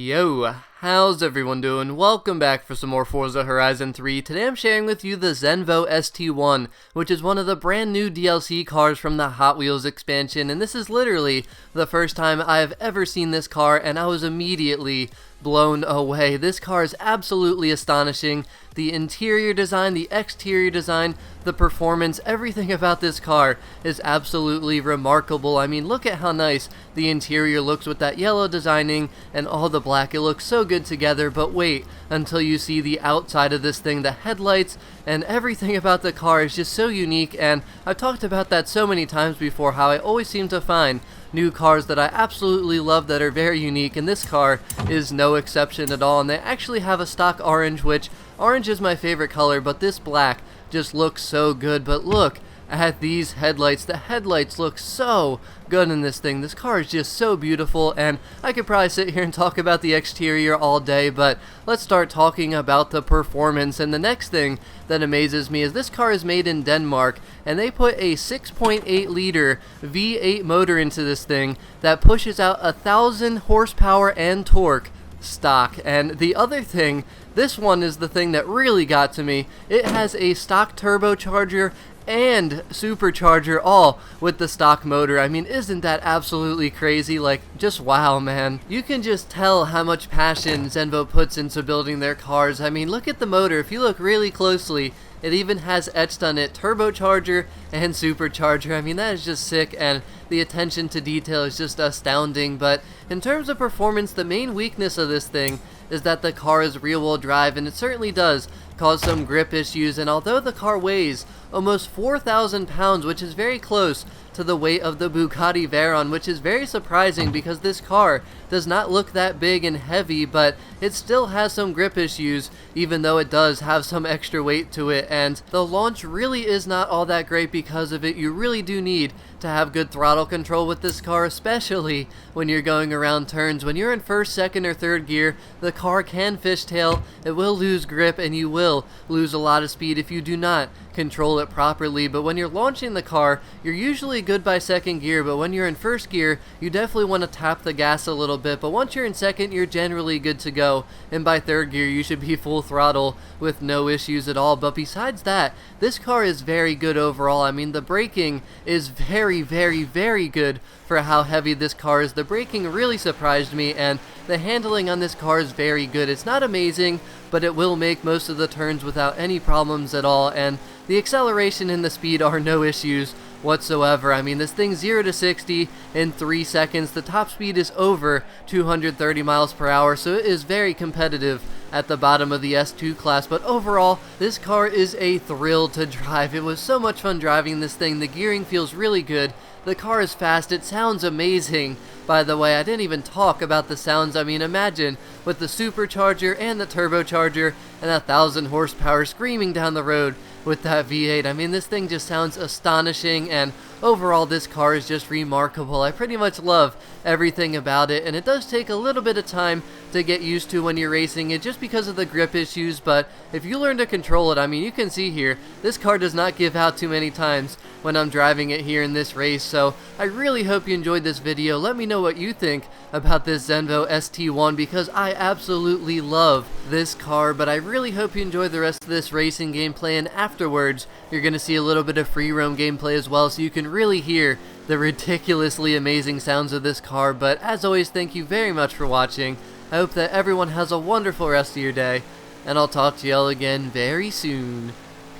Yo, how's everyone doing? Welcome back for some more Forza Horizon 3. Today I'm sharing with you the Zenvo ST1, which is one of the brand new DLC cars from the Hot Wheels expansion, and this is literally the first time I've ever seen this car, and I was immediately blown away. This car is absolutely astonishing. The interior design, the exterior design, the performance, everything about this car is absolutely remarkable. I mean, look at how nice the interior looks with that yellow designing and all the black. It looks so good together, but wait until you see the outside of this thing. The headlights and everything about the car is just so unique, and I've talked about that so many times before, how I always seem to find new cars that I absolutely love that are very unique, and this car is no exception at all. And they actually have a stock orange, which orange is my favorite color, but this black just looks so good. But look at these headlights. The headlights look so good in this thing. This car is just so beautiful, and I could probably sit here and talk about the exterior all day, but let's start talking about the performance. And the next thing that amazes me is this car is made in Denmark, and they put a 6.8 liter V8 motor into this thing that pushes out 1,000 horsepower and torque stock. And the other thing, this one is the thing that really got to me, it has a stock turbocharger and supercharger all with the stock motor. I mean, isn't that absolutely crazy? Like, just wow, man. You can just tell how much passion Zenvo puts into building their cars. I mean, look at the motor. If you look really closely, it even has etched on it turbocharger and supercharger. I mean, that is just sick, and the attention to detail is just astounding. But in terms of performance, the main weakness of this thing is that the car is rear-wheel drive, and it certainly does cause some grip issues. And although the car weighs almost 4,000 pounds, which is very close to the weight of the Bugatti Veyron, which is very surprising because this car does not look that big and heavy, but it still has some grip issues, even though it does have some extra weight to it. And the launch really is not all that great because of it. You really do need to have good throttle control with this car, especially when you're going around turns. When you're in first, second, or third gear, the car can fishtail, it will lose grip, and you will lose a lot of speed if you do not control it properly. But when you're launching the car, you're usually good by second gear, but when you're in first gear, you definitely want to tap the gas a little bit. But once you're in second, you're generally good to go, and by third gear, you should be full throttle with no issues at all. But besides that, this car is very good overall. I mean, the braking is very, very good for how heavy this car is. The braking really surprised me, and the handling on this car is very good. It's not amazing, but it will make most of the turns without any problems at all, and the acceleration and the speed are no issues whatsoever. I mean, this thing 0 to 60 in 3 seconds. The top speed is over 230 miles per hour, so it is very competitive at the bottom of the S2 class. But overall, this car is a thrill to drive. It was so much fun driving this thing. The gearing feels really good. The car is fast. It sounds amazing. By the way, I didn't even talk about the sounds. I mean, imagine with the supercharger and the turbocharger and 1,000 horsepower screaming down the road with that V8. I mean, this thing just sounds astonishing, and overall this car is just remarkable. I pretty much love everything about it, and it does take a little bit of time to get used to when you're racing it just because of the grip issues, but if you learn to control it, I mean, you can see here, this car does not give out too many times when I'm driving it here in this race. So I really hope you enjoyed this video. Let me know what you think about this Zenvo ST1 because I absolutely love this car, but I really hope you enjoy the rest of this racing gameplay, and afterwards you're going to see a little bit of free roam gameplay as well, so you can really hear the ridiculously amazing sounds of this car. But as always, thank you very much for watching. I hope that everyone has a wonderful rest of your day, and I'll talk to y'all again very soon.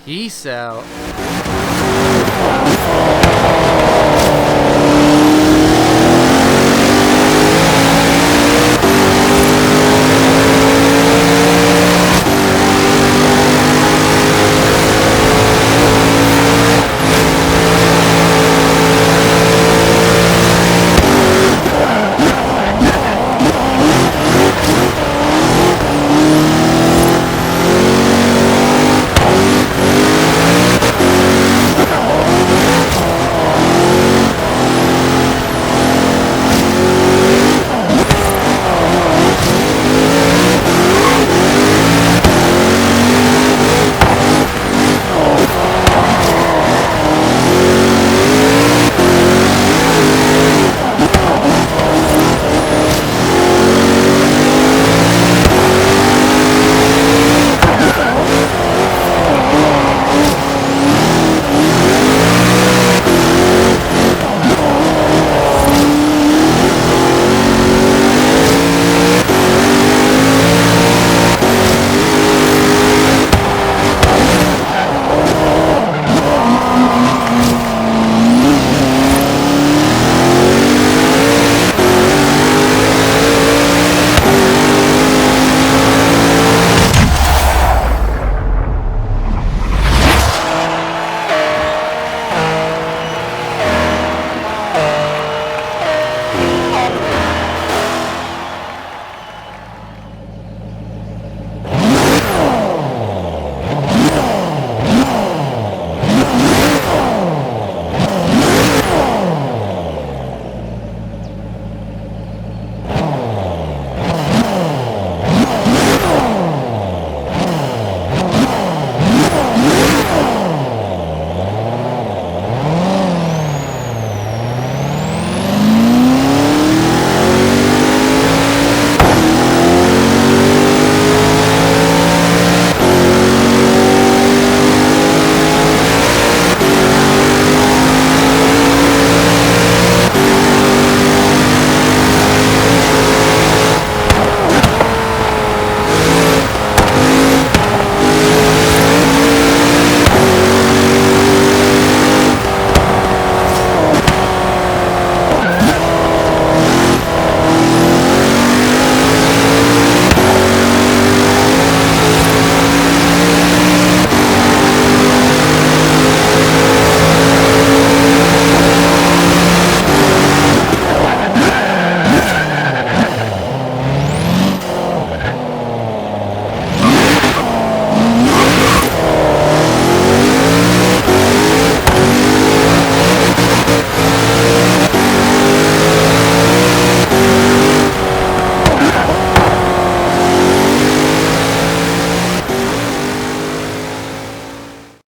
Peace out.